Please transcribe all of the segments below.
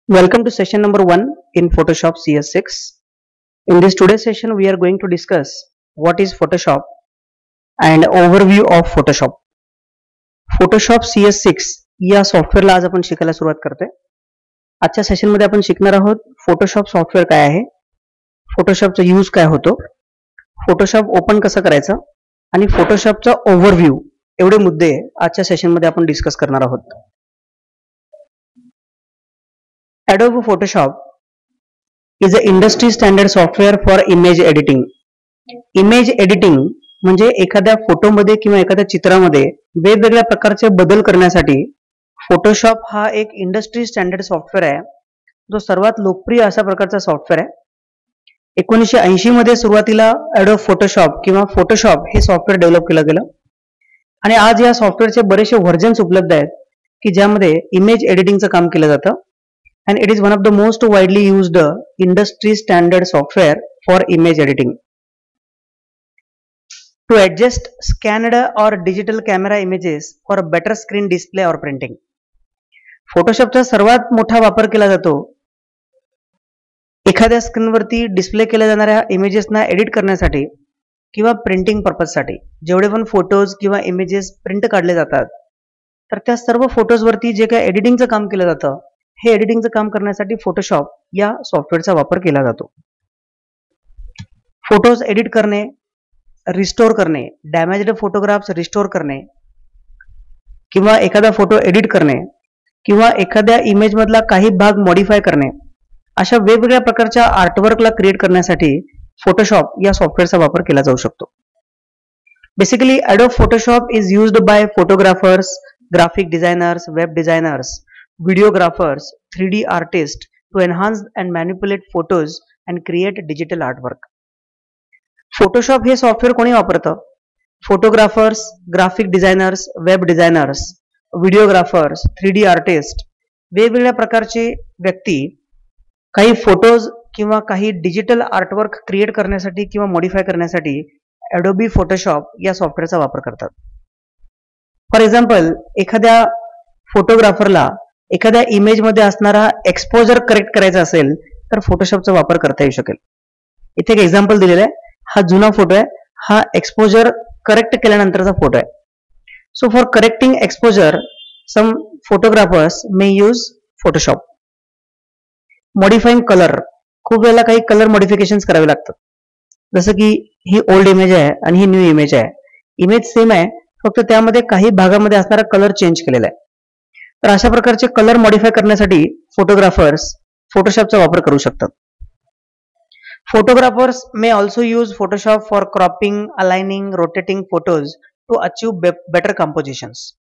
Welcome to session number 1 in Photoshop CS6. In this today's session, we are going to discuss what is Photoshop and overview of Photoshop. Photoshop CS6 या सॉफ्टवेअरला आज आपण शिकायला सुरुवात करतोय. आजच्या सेशनमध्ये आपण शिकणार आहोत फोटोशॉप सॉफ्टवेअर काय आहे, फोटोशॉपचा यूज काय होतो, फोटोशॉप ओपन कसं करायचं आणि फोटोशॉपचा ओव्हरव्ह्यू एवढे मुद्दे आजच्या सेशनमध्ये आपण डिस्कस करणार आहोत. Adobe Photoshop is an industry standard software for image editing. Image editing म्हणजे एखाद्या फोटोमध्ये किंवा एखाद्या चित्रामध्ये वेगवेगळ्या प्रकारचे बदल करण्यासाठी फोटोशॉप हा एक इंडस्ट्री स्टँडर्ड सॉफ्टवेअर आहे, जो सर्वात लोकप्रिय अशा प्रकारचा सॉफ्टवेअर आहे. 1980 मध्ये सुरुवातीला Adobe Photoshop किंवा फोटोशॉप हे सॉफ्टवेअर डेव्हलप केलं गेलं आणि आज या सॉफ्टवेअरचे बरेचसे व्हर्जन्स उपलब्ध आहेत की ज्यामध्ये इमेज एडिटिंगचं काम केलं जातं. And it is one of the most widely used industry standard software for image editing. To adjust scanned or digital camera images for better screen display or printing. फोटोशॉपचा सर्वात मोठा वापर केला जातो एखाद्या स्क्रीनवरती डिस्प्ले केल्या जाणाऱ्या इमेजेसना एडिट करण्यासाठी किंवा प्रिंटिंग पर्पजसाठी. जेवढे पण फोटोज किंवा इमेजेस प्रिंट काढले जातात तर त्या सर्व फोटोजवरती जे काही एडिटिंगचं काम केलं जातं हे एडिटिंगचं काम करण्यासाठी फोटोशॉप या सॉफ्टवेअरचा वापर केला जातो. फोटोज एडिट करणे, रिस्टोर करणे, डॅमेज्ड फोटोग्राफ्स रिस्टोर करणे किंवा एखादा फोटो एडिट करणे किंवा एखाद्या इमेज मधला काही भाग मॉडिफाय करणे, अशा वेगवेगळ्या प्रकारच्या आर्टवर्कला क्रिएट करण्यासाठी फोटोशॉप या सॉफ्टवेअरचा वापर केला जाऊ शकतो. Basically Adobe Photoshop is used by photographers, graphic designers, web designers, videographers, 3D artists to enhance and manipulate photos and create digital artwork. Photoshop हे सॉफ्टवेअर कोणी वापरतं? Photographers, graphic designers, web designers, videographers, 3D artist, वेगवेगळ्या प्रकारचे व्यक्ती काही photos किंवा काही digital artwork create करण्यासाठी किंवा मॉडिफाय करण्यासाठी Adobe Photoshop या सॉफ्टवेअरचा वापर करतात. फॉर एक्झाम्पल, एखाद्या फोटोग्राफरला एखाद्या इमेज मध्ये असणारा एक्सपोजर करेक्ट करायचा असेल तर फोटोशॉपचा वापर करता येऊ शकेल. इथे एक एक्झाम्पल दिलेलं आहे. हा जुना फोटो आहे, हा एक्सपोजर करेक्ट केल्यानंतरचा फोटो आहे. So for correcting exposure some photographers may use Photoshop. Modifying colour, खूप वेळेला काही कलर मॉडिफिकेशन्स करावे लागतात. जसं की ही ओल्ड इमेज आहे आणि ही न्यू इमेज आहे. इमेज सेम आहे, फक्त त्यामध्ये काही भागामध्ये असणारा कलर चेंज केलेला आहे. तर अशा प्रकारचे कलर मॉडिफाय करण्यासाठी फोटोग्राफर्स फोटोशॉपचा वापर करू शकतात. Photographers may also use Photoshop for cropping, aligning, rotating photos to achieve better compositions.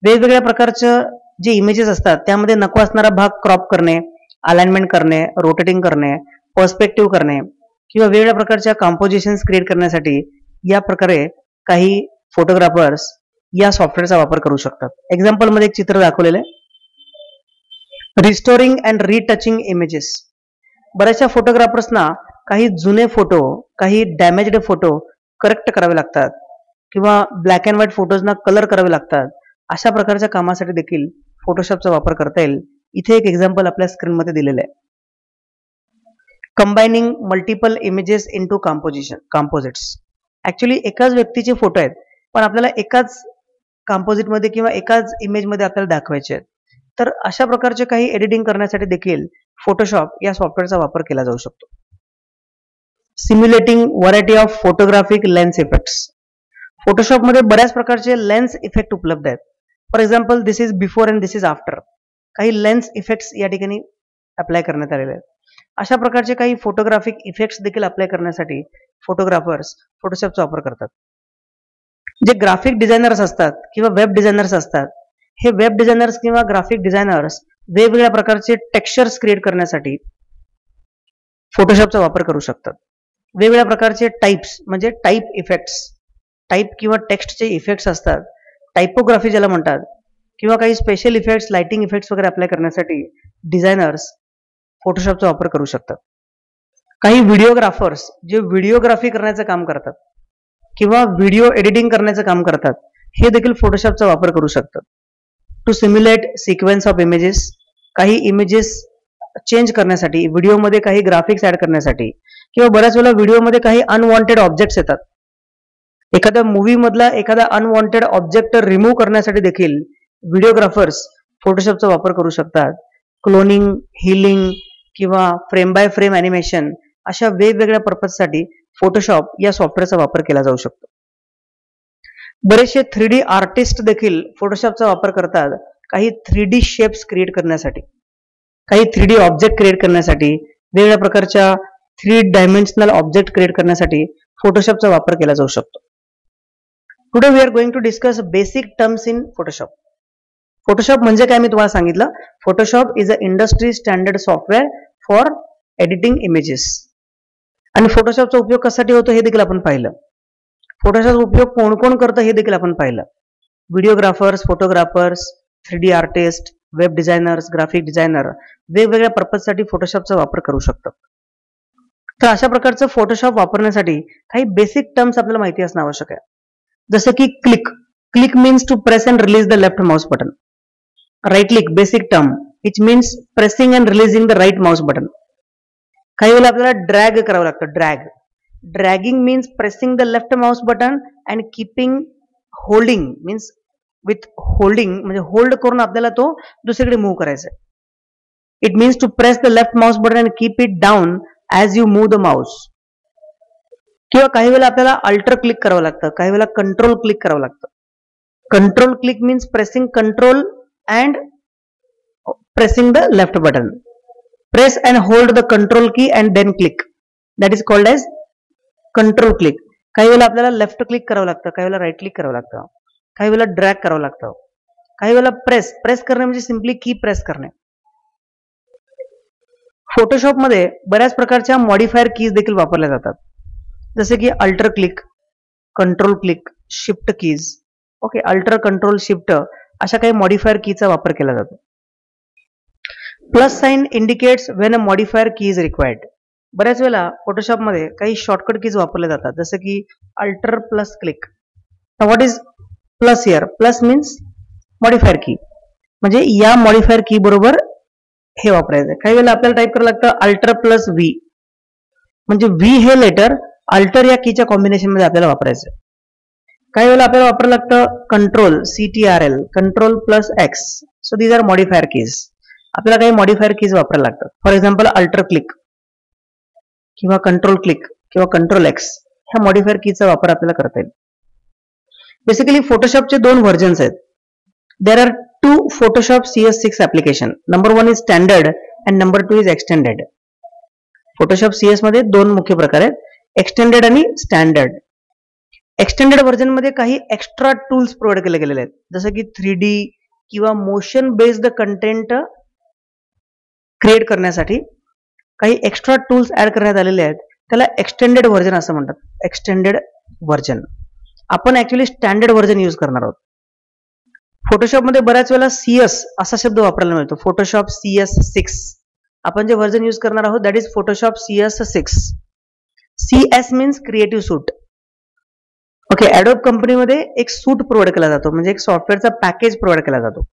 वेगवेगळ्या प्रकारचे जे इमेजेस असतात त्यामध्ये नको असणारा भाग क्रॉप करणे, अलाइनमेंट करणे, रोटेटिंग करणे, पर्स्पेक्टिव्ह करणे किंवा वेगवेगळ्या प्रकारच्या कंपोजिशन्स क्रिएट करण्यासाठी या प्रकारे काही फोटोग्राफर्स या सॉफ्टवेअरचा वापर करू शकतात. एक्झाम्पल मध्ये एक चित्र दाखवलेलं आहे. Restoring and retouching images. बऱ्याचशा फोटोग्राफर्सना काही जुने फोटो, काही डॅमेज्ड फोटो करेक्ट करावे लागतात किंवा ब्लॅक अँड व्हाईट फोटोजना कलर करावे लागतात. अशा प्रकारच्या कामासाठी देखील फोटोशॉपचा वापर करता येईल. इथे एक एक्झाम्पल आपल्या स्क्रीनमध्ये दिलेलं आहे. Combining multiple images into composites. Actually एकाच व्यक्तीचे फोटो आहेत पण आपल्याला एकाच कंपोजिट मध्ये किंवा एकाच इमेज मध्ये आपल्याला दाखवायचे आहेत. तर अशा प्रकारचे काही एडिटिंग करण्यासाठी देखील फोटोशॉप या सॉफ्टवेअरचा वापर केला जाऊ शकतो. Simulating variety of photographic lens effects. Photoshop मध्ये बऱ्याच प्रकारचे लेन्स इफेक्ट उपलब्ध आहेत. For example, this is before and this is after. काही लेन्स इफेक्ट्स या ठिकाणी अप्लाय करण्यात आलेले आहेत. अशा प्रकारचे काही फोटोग्राफिक इफेक्ट्स देखील अप्लाय करण्यासाठी फोटोग्राफर्स फोटोशॉपचा वापर करतात. जे ग्राफिक डिझायनर्स असतात किंवा वेब डिझायनर्स असतात, हे वेब डिझायनर्स किंवा ग्राफिक डिझायनर्स वेगवेगळ्या प्रकारचे टेक्स्चर्स क्रिएट करण्यासाठी फोटोशॉपचा वापर करू शकतात. वेगवेगळ्या प्रकारचे टाइप्स म्हणजे टाइप इफेक्ट्स, टाइप किंवा टेक्स्टचे इफेक्ट्स असतात, टाइपोग्राफी ज्याला म्हणतात, किंवा काही स्पेशल इफेक्ट्स, लाइटिंग इफेक्ट्स वगैरे अप्लाय करण्यासाठी डिझायनर्स फोटोशॉपचा वापर करू शकतात. काही व्हिडिओग्राफर्स जे व्हिडिओग्राफी करण्याचं काम करतात किंवा व्हिडिओ एडिटिंग करण्याचं काम करतात, हे देखील फोटोशॉपचा वापर करू शकतात. To simulate sequence of images, काही इमेजेस चेंज करण्यासाठी, व्हिडिओमध्ये काही ग्राफिक्स ऍड करण्यासाठी, किंवा बऱ्याच वेळेला व्हिडिओमध्ये काही अनवॉन्टेड ऑब्जेक्ट्स येतात. एखाद्या मूवी मधला एखादा अनवॉन्टेड ऑब्जेक्ट रिमूव्ह करण्यासाठी देखील व्हिडिओग्राफर्स फोटोशॉपचा वापर करू शकतात. क्लोनिंग, हिलिंग किंवा फ्रेम बाय फ्रेम अॅनिमेशन अशा वेगवेगळ्या पर्पजसाठी फोटोशॉप या सॉफ्टवेअरचा वापर केला जाऊ शकतो. बरेचसे 3D आर्टिस्ट देखील फोटोशॉपचा वापर करतात काही 3D शेप्स क्रिएट करण्यासाठी, काही 3D ऑब्जेक्ट क्रिएट करण्यासाठी, वेगवेगळ्या प्रकारच्या 3 डायमेन्शनल ऑब्जेक्ट क्रिएट करण्यासाठी फोटोशॉपचा वापर केला जाऊ शकतो. Today we are going to discuss basic terms in Photoshop. Photoshop म्हणजे काय मी तुम्हाला सांगितलं. Photoshop is a industry standard software for editing images. आणि फोटोशॉपचा उपयोग कशासाठी होतो हे देखील आपण पाहिलं. फोटोशॉपचा उपयोग कोण कोण करतं हे देखील आपण पाहिलं. Videographers, photographers, 3D artist, web designers, graphic designer वेगवेगळ्या पर्पजसाठी फोटोशॉपचा वापर करू शकतात. तर अशा प्रकारचं फोटोशॉप वापरण्यासाठी काही बेसिक टर्म्स आपल्याला माहिती असणं आवश्यक आहे. जसं की click. Click means to press and release the left mouse button. Right click, basic term, which means pressing and releasing the right mouse button. काही वेळेला आपल्याला ड्रॅग करावं लागतं. Dragging means pressing the left mouse button and keeping. Holding means with holding म्हणजे hold करून आपल्याला तो दुसरीकडे मूव्ह करायचा आहे. It means to press the left mouse button and keep it down as you move the mouse. किंवा काही वेळेला आपल्याला अल्टर क्लिक करावं लागतं, काही वेळेला कंट्रोल क्लिक करावं लागतं. Control click means pressing control and pressing the left button. Press and hold the control key and then click. That is called as control click. काही वेळेला आपल्याला लेफ्ट क्लिक करावं लागतं, काही वेळेला राईट क्लिक करावं लागतं, काही वेळेला ड्रॅग करावं लागतं, काही वेळेला प्रेस करणे म्हणजे सिम्पली की प्रेस करणे. फोटोशॉप मध्ये बऱ्याच प्रकारच्या मॉडिफायर कीज देखील वापरल्या जातात. जसे की alter click, control click, shift keys. Okay, alter, control, shift अशा काही मॉडिफायर कीचा वापर केला जातो. Plus sign indicates when a modifier की इज रिक्वायर्ड. बऱ्याच वेळेला फोटोशॉप मध्ये काही शॉर्टकट कीज वापरले जातात, जसं की alter plus click. What is plus here? Plus means modifier की, म्हणजे या मॉडिफायर की बरोबर हे वापरायचं. काही वेळेला आपल्याला टाईप करावं लागतं अल्टर प्लस व्ही, म्हणजे व्ही हे लेटर अल्टर या कीच्या कॉम्बिनेशन मध्ये आपल्याला वापरायचं. काही वेळेला आपल्याला वापरावं लागतं control, CTRL, control plus X. So these are modifier keys. आपल्याला काही मॉडिफायर कीज वापरायला लागतात. फॉर एक्झाम्पल अल्टर क्लिक किंवा कंट्रोल क्लिक किंवा कंट्रोल एक्स ह्या मॉडिफायर कीचा वापर आपल्याला करता येईल. बेसिकली फोटोशॉपचे 2 व्हर्जन्स आहेत. There are 2 Photoshop CS6 application. Number 1 is standard and number 2 is extended. Photoshop CS मध्ये 2 मुख्य प्रकार आहेत, एक्सटेंडेड आणि स्टँडर्ड. एक्सटेंडेड व्हर्जन मध्ये काही एक्स्ट्रा टूल्स प्रोव्हाइड केले गेलेले आहेत, जसं की 3D किंवा मोशन बेस्ड कंटेंट क्रिएट करण्यासाठी काही एक्स्ट्रा टूल्स ऍड करण्यात आलेले आहेत. त्याला एक्सटेंडेड व्हर्जन असं म्हणतात. Extended version. आपण ऍक्च्युअली स्टँडर्ड व्हर्जन यूज करणार आहोत. फोटोशॉप मध्ये बऱ्याच वेळेला CS असा शब्द वापरायला मिळतो. Photoshop CS6. आपण जे व्हर्जन यूज करणार आहोत that is Photoshop CS6. CS means creative suite. Okay, Adobe कंपनीमध्ये एक सूट प्रोव्हाइड केला जातो, म्हणजे एक सॉफ्टवेअरचा पॅकेज प्रोव्हाइड केला जातो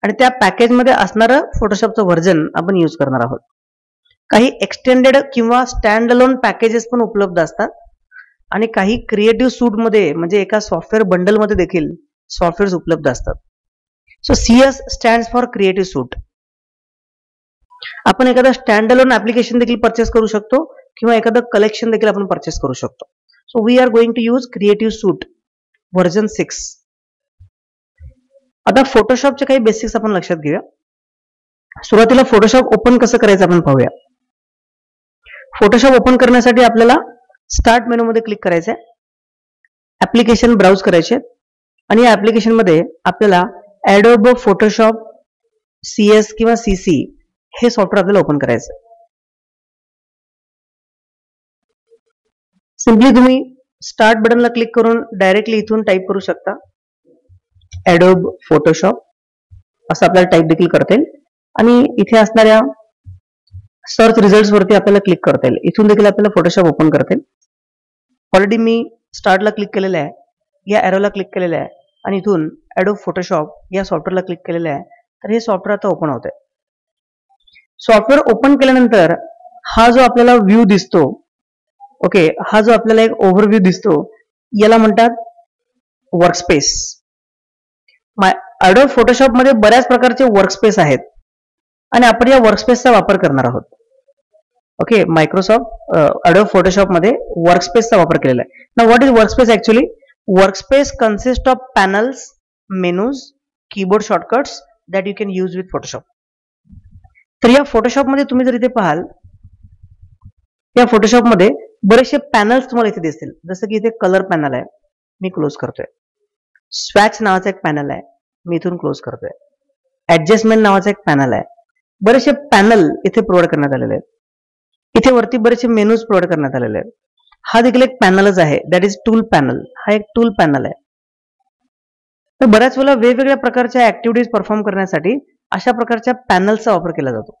आणि त्या पॅकेजमध्ये असणारं फोटोशॉपचं व्हर्जन आपण यूज करणार आहोत. काही एक्सटेंडेड किंवा स्टँड अलोन पॅकेजेस पण उपलब्ध असतात आणि काही क्रिएटिव्ह सूटमध्ये म्हणजे एका सॉफ्टवेअर बंडलमध्ये देखील सॉफ्टवेअर्स उपलब्ध असतात. So CS stands for creative suite. आपण एखादा स्टँड अलोन ऍप्लिकेशन देखील परचेस करू शकतो किंवा एखादं कलेक्शन देखील आपण परचेस करू शकतो. So we are going to use creative suite version 6. आता फोटोशॉपचे काही बेसिक्स आपण लक्षात घेऊया. सुरुवातीला फोटोशॉप ओपन कसं करायचं आपण पाहूया. फोटोशॉप ओपन करण्यासाठी आपल्याला स्टार्ट मेनू मध्ये क्लिक करायचंय, ऍप्लिकेशन ब्राउज करायचे आणि या ऍप्लिकेशन मध्ये आपल्याला ऍडोब फोटोशॉप CS किंवा CC हे सॉफ्टवेअर आपल्याला ओपन करायचं. सिम्पली तुम्ही स्टार्ट बटनला क्लिक करून डायरेक्टली इथून टाईप करू शकता ऍडोब फोटोशॉप असं आपल्याला टाईप देखील करता येईल आणि इथे असणाऱ्या सर्च रिझल्ट वरती आपल्याला क्लिक करता येईल. इथून देखील आपल्याला फोटोशॉप ओपन करता येईल. ऑलरेडी मी स्टार्टला क्लिक केलेलं आहे, या एरोला क्लिक केलेलं आहे. आणि इथून ॲडोब फोटोशॉप या सॉफ्टवेअरला क्लिक केलेलं आहे. तर हे सॉफ्टवेअर आता ओपन होतंय. सॉफ्टवेअर ओपन केल्यानंतर हा जो आपल्याला व्ह्यू दिसतो, ओके, हा जो आपल्याला एक ओव्हरव्ह्यू दिसतो, याला म्हणतात वर्कस्पेस. ॲडोब फोटोशॉप मध्ये बऱ्याच प्रकारचे वर्कस्पेस आहेत आणि आपण या वर्कस्पेसचा वापर करणार आहोत. ओके, मायक्रोसॉफ्ट ॲडोब फोटोशॉप मध्ये वर्कस्पेसचा वापर केलेला आहे. Now what is workspace actually? Workspace consist of panels, menus, keyboard shortcuts that you can use with Photoshop. तर या फोटोशॉप मध्ये तुम्ही जर इथे पाहाल, या फोटोशॉप मध्ये बरेचसे पॅनल्स तुम्हाला इथे दिसतील. जसं की इथे कलर पॅनल आहे, मी क्लोज करतोय. स्वॅच नावाचा एक पॅनल आहे, मी इथून क्लोज करतोय. ऍडजस्टमेंट नावाचा एक पॅनल आहे. बरेचसे पॅनल इथे प्रोव्हाइड करण्यात आलेले आहेत. इथे वरती बरेचसे मेनूज प्रोव्हाइड करण्यात आलेले आहेत. हा देखील एक पॅनलच आहे, दॅट इज टूल पॅनल. हा एक टूल पॅनल आहे. तर बऱ्याच वेळेला वेगवेगळ्या प्रकारच्या ऍक्टिव्हिटीज परफॉर्म करण्यासाठी अशा प्रकारच्या पॅनल्सचा वापर केला जातो.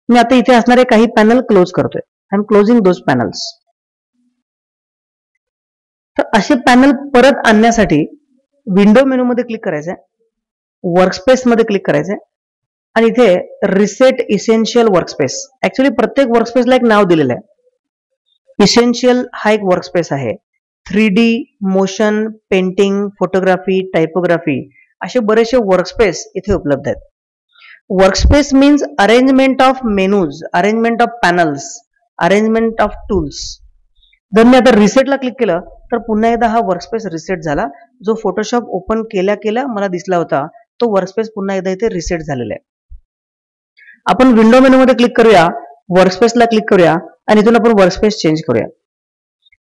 मी आता इथे असणारे काही पॅनल क्लोज करतोय. I am closing those panels. तर असे पॅनल परत आणण्यासाठी विंडो मेनू मध्ये क्लिक करायचंय, वर्कस्पेस मध्ये क्लिक करायचंय आणि इथे रिसेट इसेन्शियल वर्कस्पेस. ऍक्च्युअली प्रत्येक वर्कस्पेसला एक नाव दिलेलं आहे. इसेन्शियल हा एक वर्कस्पेस आहे. 3D, मोशन, पेंटिंग, फोटोग्राफी, टायपोग्राफी असे बरेचसे वर्कस्पेस इथे उपलब्ध आहेत. Workspace means arrangement of menus, arrangement of panels, arrangement of tools. जर मी आता रिसेटला क्लिक केलं तर पुन्हा एकदा हा वर्कस्पेस रिसेट झाला. जो फोटोशॉप ओपन केल्या केल्या मला दिसला होता तो वर्कस्पेस पुन्हा एकदा इथे रिसेट झालेला आहे. आपण विंडो मेनू मध्ये क्लिक करूया, वर्कस्पेसला क्लिक करूया आणि इथून आपण वर्कस्पेस चेंज करूया.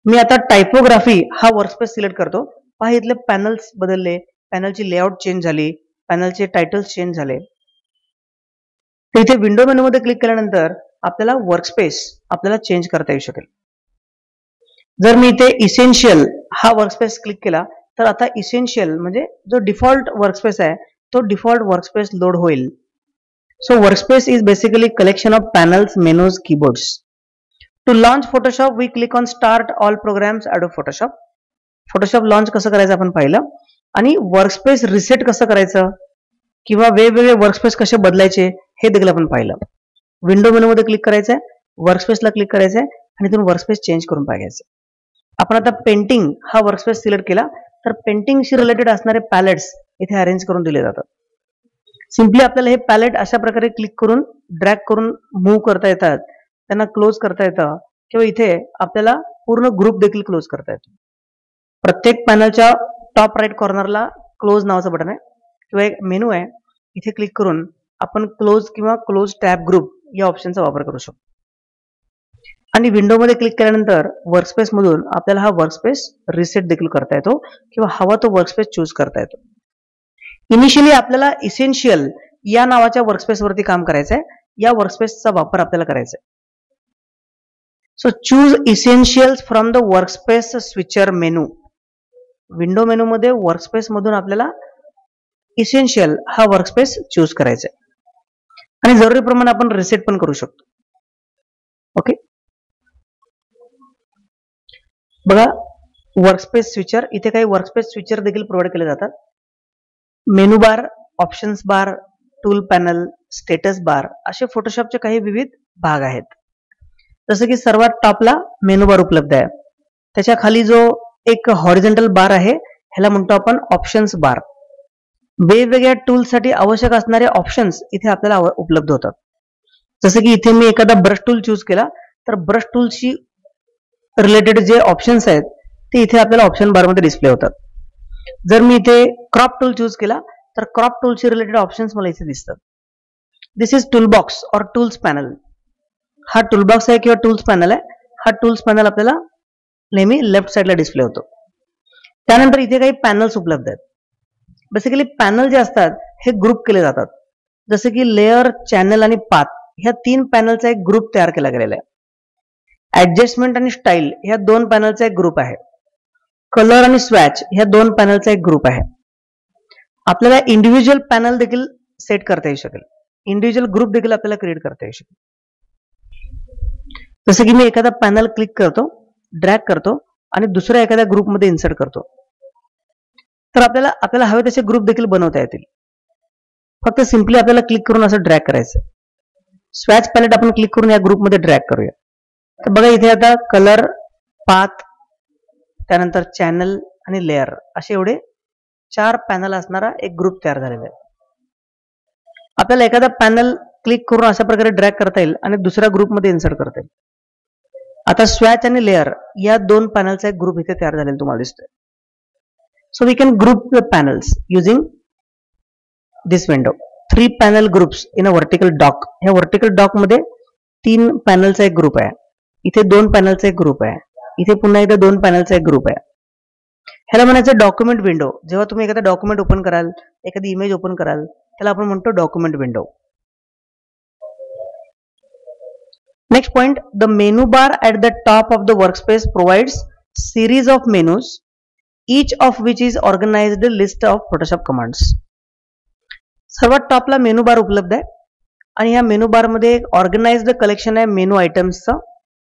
मी आता टायपोग्राफी हा वर्कस्पेस सिलेक्ट करतो. पहा इथले पॅनल्स बदलले, पॅनलची लेआउट चेंज झाली, पॅनलचे टायटल्स चेंज झाले. तर इथे विंडो मेनू मध्ये क्लिक केल्यानंतर आपल्याला वर्कस्पेस आपल्याला चेंज करता येऊ शकेल. जर मी इथे इसेन्शियल हा वर्कस्पेस क्लिक केला तर आता इसेन्शियल म्हणजे जो डिफॉल्ट वर्कस्पेस आहे तो डिफॉल्ट वर्कस्पेस लोड होईल. So workspace is basically collection of panels, menus, keyboards. To launch Photoshop we click on start all programs Adobe Photoshop. Photoshop launch कसं करायचं आपण पाहिलं आणि वर्कस्पेस रिसेट कसं करायचं किंवा वेगवेगळे वर्कस्पेस कसे बदलायचे हे देखील आपण पाहिलं. विंडो मेनू मध्ये क्लिक करायचंय, वर्कस्पेसला क्लिक करायचंय आणि इथून वर्कस्पेस चेंज करून पाहायचं. आपण आता पेंटिंग हा वर्कस्पेस सिलेक्ट केला तर पेंटिंगशी रिलेटेड असणारे पॅलेट्स इथे अरेंज करून दिले जातात. सिम्पली आपल्याला हे पॅलेट अशा प्रकारे क्लिक करून ड्रॅग करून मूव्ह करता येतात, त्यांना क्लोज करता येतं किंवा इथे आपल्याला पूर्ण ग्रुप देखील क्लोज करता येतो. प्रत्येक पॅनलच्या टॉप राईट कॉर्नरला क्लोज नावाचं बटन आहे किंवा एक मेनू आहे. इथे क्लिक करून आपण क्लोज किंवा क्लोज टॅब ग्रुप या ऑप्शनचा वापर करू शकतो. आणि विंडो मध्ये क्लिक केल्यानंतर वर्कस्पेस मधून आपल्याला हा वर्कस्पेस रिसेट देखील करता येतो किंवा हवा तो वर्कस्पेस चूज करता येतो. इनिशियली आपल्याला इसेन्शियल या नावाच्या वर्कस्पेस वरती काम करायचंय. या वर्कस्पेसचा वापर आपल्याला करायचा आहे. So choose essentials from the workspace switcher menu. Window menu मध्ये वर्कस्पेस मधून आपल्याला इसेन्शियल हा वर्कस्पेस चूज करायचा आहे आणि जरुरीप्रमाणे आपण रिसेट पण करू शकतो. ओके, बघा वर्कस्पेस स्विचर, इथे काही वर्कस्पेस स्विचर देखील प्रोव्हाइड केले जातात. मेनू बार, ऑप्शन्स बार, टूल पॅनल, स्टेटस बार असे फोटोशॉपचे काही विविध भाग आहेत. जसं की सर्वात टॉपला मेनू बार उपलब्ध आहे. त्याच्या खाली जो एक हॉरिझॉन्टल बार आहे ह्याला म्हणतो आपण ऑप्शन्स बार. वेगवेगळ्या टूलसाठी आवश्यक असणारे ऑप्शन्स इथे आपल्याला उपलब्ध होतात. जसं की इथे मी एखादा ब्रश टूल चूज केला तर ब्रश टूलशी रिलेटेड जे ऑप्शन्स आहेत ते इथे आपल्याला ऑप्शन बार मध्ये डिस्प्ले होतात. जर मी इथे क्रॉप टूल चूज केला तर क्रॉप टूलशी रिलेटेड ऑप्शन्स मला इथे दिसतात. दिस इज टूलबॉक्स और टूल्स पॅनल. हा टूलबॉक्स आहे किंवा टूल्स पॅनल आहे. हा टूल्स पॅनल आपल्याला नेहमी लेफ्ट साईडला डिस्प्ले होतो. त्यानंतर इथे काही पॅनल्स उपलब्ध आहेत. बेसिकली पॅनल जे असतात हे ग्रुप केले जातात. जसे की लेअर, चॅनल आणि पाथ ह्या 3 पॅनलचा एक ग्रुप तयार केला गेलेला आहे. ऍडजस्टमेंट आणि स्टाईल ह्या 2 पॅनलचा एक ग्रुप आहे. कलर आणि स्वॅच ह्या 2 पॅनलचा एक ग्रुप आहे. आपल्याला इंडिव्हिज्युअल पॅनल देखील सेट करता येऊ शकेल. इंडिव्हिज्युअल ग्रुप देखील आपल्याला क्रिएट करता येऊ शकेल. जसं की मी एखादा पॅनल क्लिक करतो, ड्रॅग करतो आणि दुसऱ्या एखाद्या ग्रुपमध्ये इन्सर्ट करतो. तर आपल्याला हवे तसे ग्रुप देखील बनवता येतील. फक्त सिम्पली आपल्याला क्लिक करून असं ड्रॅग करायचं. स्वॅच पॅलेट आपण क्लिक करून या ग्रुपमध्ये ड्रॅग करूया. तर बघा इथे आता कलर, पाथ, त्यानंतर चॅनल आणि लेअर असे एवढे 4 पॅनल असणारा एक ग्रुप तयार झालेला आहे. आपल्याला एखादा पॅनल क्लिक करून अशा प्रकारे ड्रॅग करता येईल आणि दुसऱ्या ग्रुपमध्ये इन्सर्ट करता येईल. आता स्वॅच आणि लेअर या 2 पॅनलचा एक ग्रुप इथे तयार झालेला तुम्हाला दिसतोय. So we can group the panels using this window. 3 panel groups in a vertical dock. ह्या वर्टिकल डॉक मध्ये 3 पॅनलचा एक ग्रुप आहे. इथे 2 पॅनलचा एक ग्रुप आहे. इथे पुन्हा एकदा 2 पॅनलचा एक ग्रुप आहे. ह्याला म्हणायचं डॉक्युमेंट विंडो. जेव्हा तुम्ही एखादा डॉक्युमेंट ओपन कराल, एखादी इमेज ओपन कराल, त्याला आपण म्हणतो document window. Next point, the menu bar at the top of the workspace provides series of menus, each of which is organized list of Photoshop commands. सर्वात टॉपला मेनू बार उपलब्ध आहे आणि ह्या मेनू बार मध्ये एक ऑर्गनाइज्ड कलेक्शन आहे मेनू आयटम्सचं.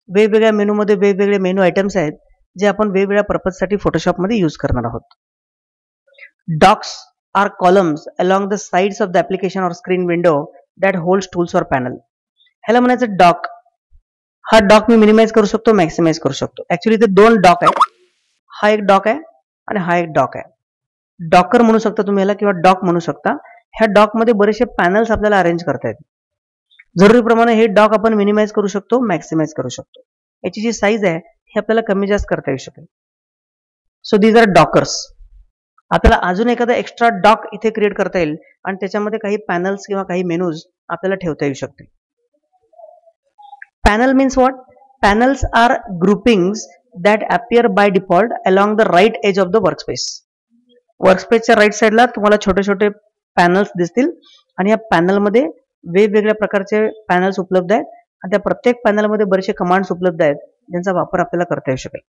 वेगवेगळ्या menu मध्ये वेगवेगळे मेनू आयटम्स आहेत जे आपण वेगवेगळ्या पर्पजसाठी फोटोशॉप मध्ये यूज करणार आहोत. Docks are columns along the sides of the application or screen window that holds tools or panel. ह्याला म्हणायचं डॉक. हा डॉक मी मिनिमाइज करू शकतो, मॅक्सिमाइज करू शकतो. ऍक्च्युली इथे 2 डॉक आहेत. हा एक डॉक आहे आणि हा एक डॉक आहे. डॉकर म्हणू शकता तुम्ही याला किंवा डॉक म्हणू शकता. ह्या डॉक मध्ये बरेचसे पॅनल्स आपल्याला अरेंज करता येतील. जरुरीप्रमाणे हे डॉक आपण मिनिमाइज करू शकतो, मॅक्सिमाइज करू शकतो. याची जी साईज आहे हे आपल्याला कमी जास्त करता येऊ शकेल. So these are dockers. आपल्याला अजून एखादा एक्स्ट्रा डॉक इथे क्रिएट करता येईल आणि त्याच्यामध्ये काही पॅनल्स किंवा काही मेनूज आपल्याला ठेवता येऊ शकतील. Panel means what? Panels are groupings that appear by default along the right edge of the workspace. वर्कस्पेसच्या राईट साईडला तुम्हाला छोटे छोटे पॅनल्स दिसतील आणि या पॅनलमध्ये वेगवेगळ्या प्रकारचे पॅनल्स उपलब्ध आहेत आणि त्या प्रत्येक पॅनलमध्ये बरेचसे कमांड्स उपलब्ध आहेत ज्यांचा वापर आपल्याला करता येऊ शकेल.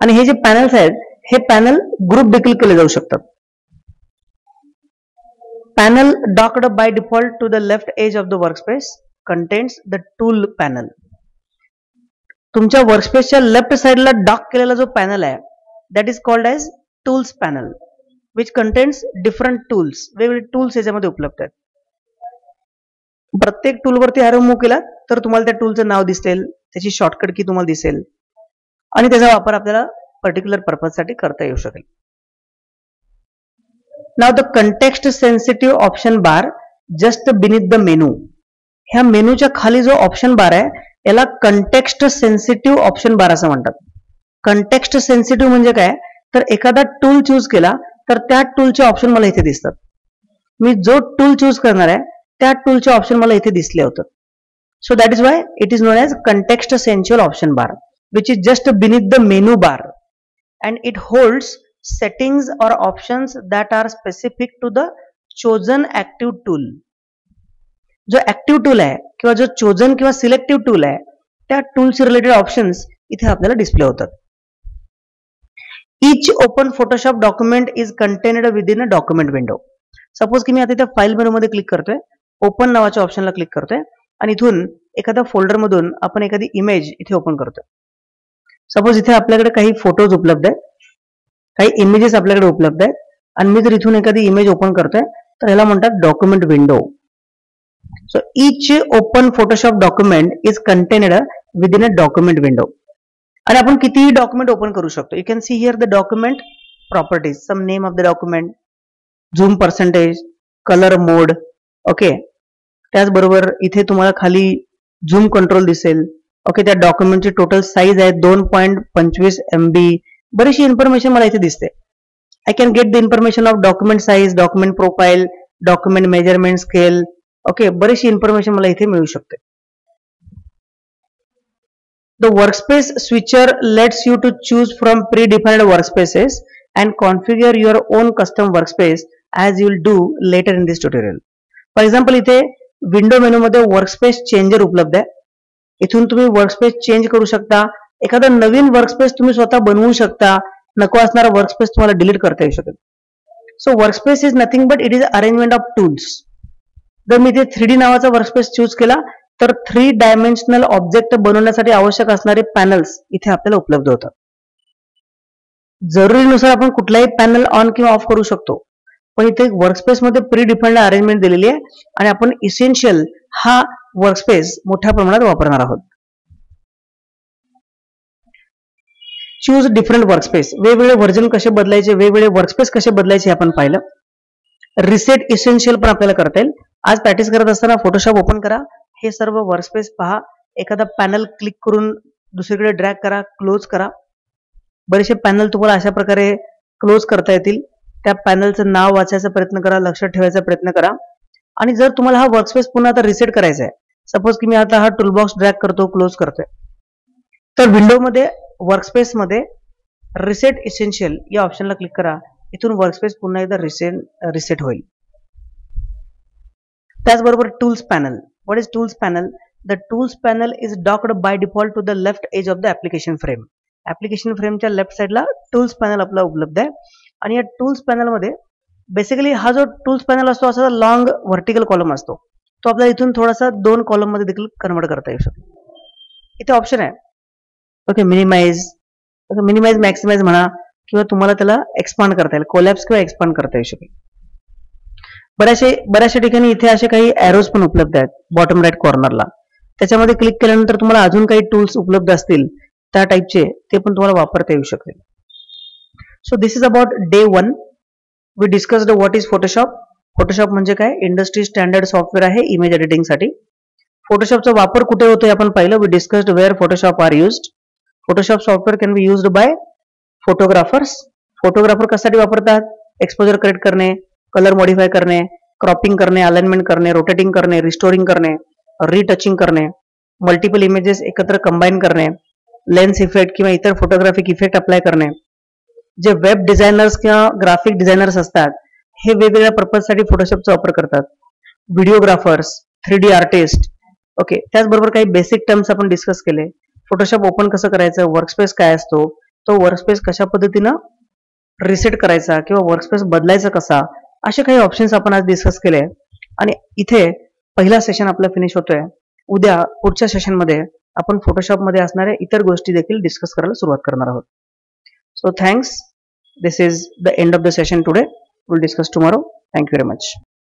आणि हे जे पॅनल्स आहेत हे पॅनल ग्रुप देखील केले जाऊ शकतात. Panel docked by default to the left edge of the workspace contains the tool panel. तुमच्या वर्कस्पेसच्या लेफ्ट साइडला डॉक केलेला जो पॅनल आहे that is called as tools panel which contains different tools. वेगवेगळे टूल्स याच्यामध्ये उपलब्ध आहेत. प्रत्येक टूलवरती ॲरो मूव्ह केला तर तुम्हाला त्या टूलचं नाव दिसेल, त्याची शॉर्टकट की तुम्हाला दिसेल आणि त्याचा वापर आपल्याला पर्टिक्युलर पर्पजसाठी करता येऊ शकेल. नाव the context sensitive option bar just beneath the menu. ह्या मेनूच्या खाली जो ऑप्शन बार आहे याला कंटेक्स्ट सेन्सिटिव्ह ऑप्शन बार असं म्हणतात. कंटेक्स्ट सेन्सिटिव्ह म्हणजे काय? तर एखादा टूल चूज केला तर त्या टूलचे ऑप्शन मला इथे दिसतात. मी जो टूल चूज करणार आहे त्या टूलचे ऑप्शन मला इथे दिसले होतं. So that is why it is known as context sensitive option bar which is just beneath the menu bar and it holds settings or options that are specific to the chosen active tool. जो active tool आहे किंवा जो chosen किंवा selective tool आहे त्या टूलशी related options इथे आपल्याला display होतात. Each open Photoshop document is contained within a document window. Suppose की मी आता त्या फाईल मेनू मध्ये क्लिक करतोय, ओपन नावाच्या ऑप्शनला क्लिक करतोय आणि इथून एखाद्या फोल्डर मधून आपण एखादी इमेज इथे ओपन करतोय. सपोज इथे आपल्याकडे काही फोटोज उपलब्ध आहेत, काही इमेजेस आपल्याकडे उपलब्ध आहेत आणि मी जर इथून एखादी इमेज ओपन करतोय तर ह्याला म्हणतात document window. So each open Photoshop document is contained within a document window. आणि आपण कितीही डॉक्युमेंट ओपन करू शकतो. You can see here the document properties, some name of the document, zoom percentage, colour mode. Okay, त्याचबरोबर इथे तुम्हाला खाली zoom control दिसेल. ओके, त्या डॉक्युमेंटची टोटल साईज आहे 2.25 MB. बरीचशी इन्फॉर्मेशन मला इथे दिसते. I can get the information of document size, document profile, document measurement scale. Okay, बरीचशी इन्फॉर्मेशन मला इथे मिळू शकते. The workspace switcher lets you to choose from predefined workspaces and configure your own custom workspace as you will do later in this tutorial. For example, इथे window menu मध्ये workspace changer उपलब्ध आहे. इथून तुम्ही वर्कस्पेस चेंज करू शकता. एखादा नवीन workspace तुम्ही स्वतः बनवू शकता. नको असणारा वर्कस्पेस तुम्हाला डिलीट करता येऊ शकेल. So workspace is nothing but it is arrangement of tools. जर मी इथे 3D नावाचा वर्कस्पेस चूज केला तर 3 डायमेन्शनल ऑब्जेक्ट बनवण्यासाठी आवश्यक असणारे पॅनल्स इथे आपल्याला उपलब्ध होतात. जरुरीनुसार आपण कुठलाही पॅनल ऑन किंवा ऑफ करू शकतो, पण इथे वर्कस्पेस मध्ये प्री डिफाईन्ड अरेंजमेंट दिलेली आहे आणि आपण इसेन्शियल हा वर्कस्पेस मोठ्या प्रमाणात वापरणार आहोत. Choose different workspace. वेगवेगळे व्हर्जन कसे बदलायचे, वेगवेगळे वर्कस्पेस कसे बदलायचे आपण पाहिलं. रिसेट इसेन्शियल पण आपल्याला करता येईल. आज प्रॅक्टिस करत असताना फोटोशॉप ओपन करा, हे सर्व वर्कस्पेस पहा, एखादा पॅनल क्लिक करून दुसरीकडे ड्रॅग करा, क्लोज करा. बरेचसे पॅनल तुम्हाला अशा प्रकारे क्लोज करता येतील. त्या पॅनलचं नाव वाचायचा प्रयत्न करा, लक्षात ठेवायचा प्रयत्न करा. आणि जर तुम्हाला हा वर्कस्पेस पुन्हा आता रिसेट करायचा आहे, सपोज की मी आता हा टूलबॉक्स ड्रॅग करतो, क्लोज करतोय, तर विंडोमध्ये वर्कस्पेसमध्ये रिसेट इसेन्शियल या ऑप्शनला क्लिक करा. इथून वर्कस्पेस पुन्हा एकदा रिसेट होईल. त्याचबरोबर tools panel. What is tools panel? The tools panel is docked by default to the left edge of the application frame. Application फ्रेमच्या लेफ्ट साईडला टूल्स पॅनल आपला उपलब्ध आहे. आणि या टूल्स पॅनलमध्ये बेसिकली हा जो टूल्स पॅनल असतो असा लॉंग व्हर्टिकल कॉलम असतो, तो आपल्याला इथून थोडासा 2 कॉलम मध्ये देखील कन्वर्ट करता येऊ शकतो. इथे ऑप्शन आहे, ओके, मिनिमाइज मॅक्सिमाइज म्हणा, किंवा तुम्हाला त्याला एक्सपांड करता येईल, कोलॅप्स किंवा एक्सपांड करता येऊ शकेल. बऱ्याचशा ठिकाणी इथे असे काही एरोज पण उपलब्ध आहेत बॉटम राईट कॉर्नरला. त्याच्यामध्ये क्लिक केल्यानंतर तुम्हाला अजून काही टूल्स उपलब्ध असतील त्या टाईपचे, ते पण तुम्हाला वापरता येऊ शकतील. So this is about day 1. We discussed what is Photoshop. Photoshop म्हणजे काय? इंडस्ट्री स्टँडर्ड सॉफ्टवेअर आहे इमेज एडिटिंगसाठी. फोटोशॉपचा वापर कुठे होतोय आपण पाहिलं. We discussed where Photoshop are used. Photoshop software can be used by photographers. Photographer कशासाठी वापरतात? एक्सपोजर करेक्ट करणे, कलर मॉडिफाय करणे, क्रॉपिंग करणे, अलाइनमेंट करणे, रोटेटिंग करणे, रिस्टोरिंग करणे, रिटचिंग करणे, मल्टिपल इमेजेस एकत्र कंबाईन करणे, लेन्स इफेक्ट किंवा इतर फोटोग्राफिक इफेक्ट अप्लाय करणे. जे वेब डिझायनर्स किंवा ग्राफिक डिझायनर्स असतात, हे वेगवेगळ्या पर्पजसाठी फोटोशॉपचा वापर करतात. Videographers, 3D artist, okay. त्याचबरोबर काही बेसिक टर्म्स आपण डिस्कस केले. फोटोशॉप ओपन कसं करायचं, वर्कस्पेस काय असतो, तो वर्कस्पेस कशा पद्धतीनं रिसेट करायचा किंवा वर्कस्पेस बदलायचा कसा, असे काही ऑप्शन्स आपण आज डिस्कस केले. आणि इथे पहिला सेशन आपला फिनिश होतोय. उद्या पुढच्या सेशनमध्ये आपण फोटोशॉप मध्ये असणाऱ्या इतर गोष्टी देखील डिस्कस करायला सुरुवात करणार आहोत. So thanks. This is the end of the session today. We'll discuss tomorrow. Thank you very much.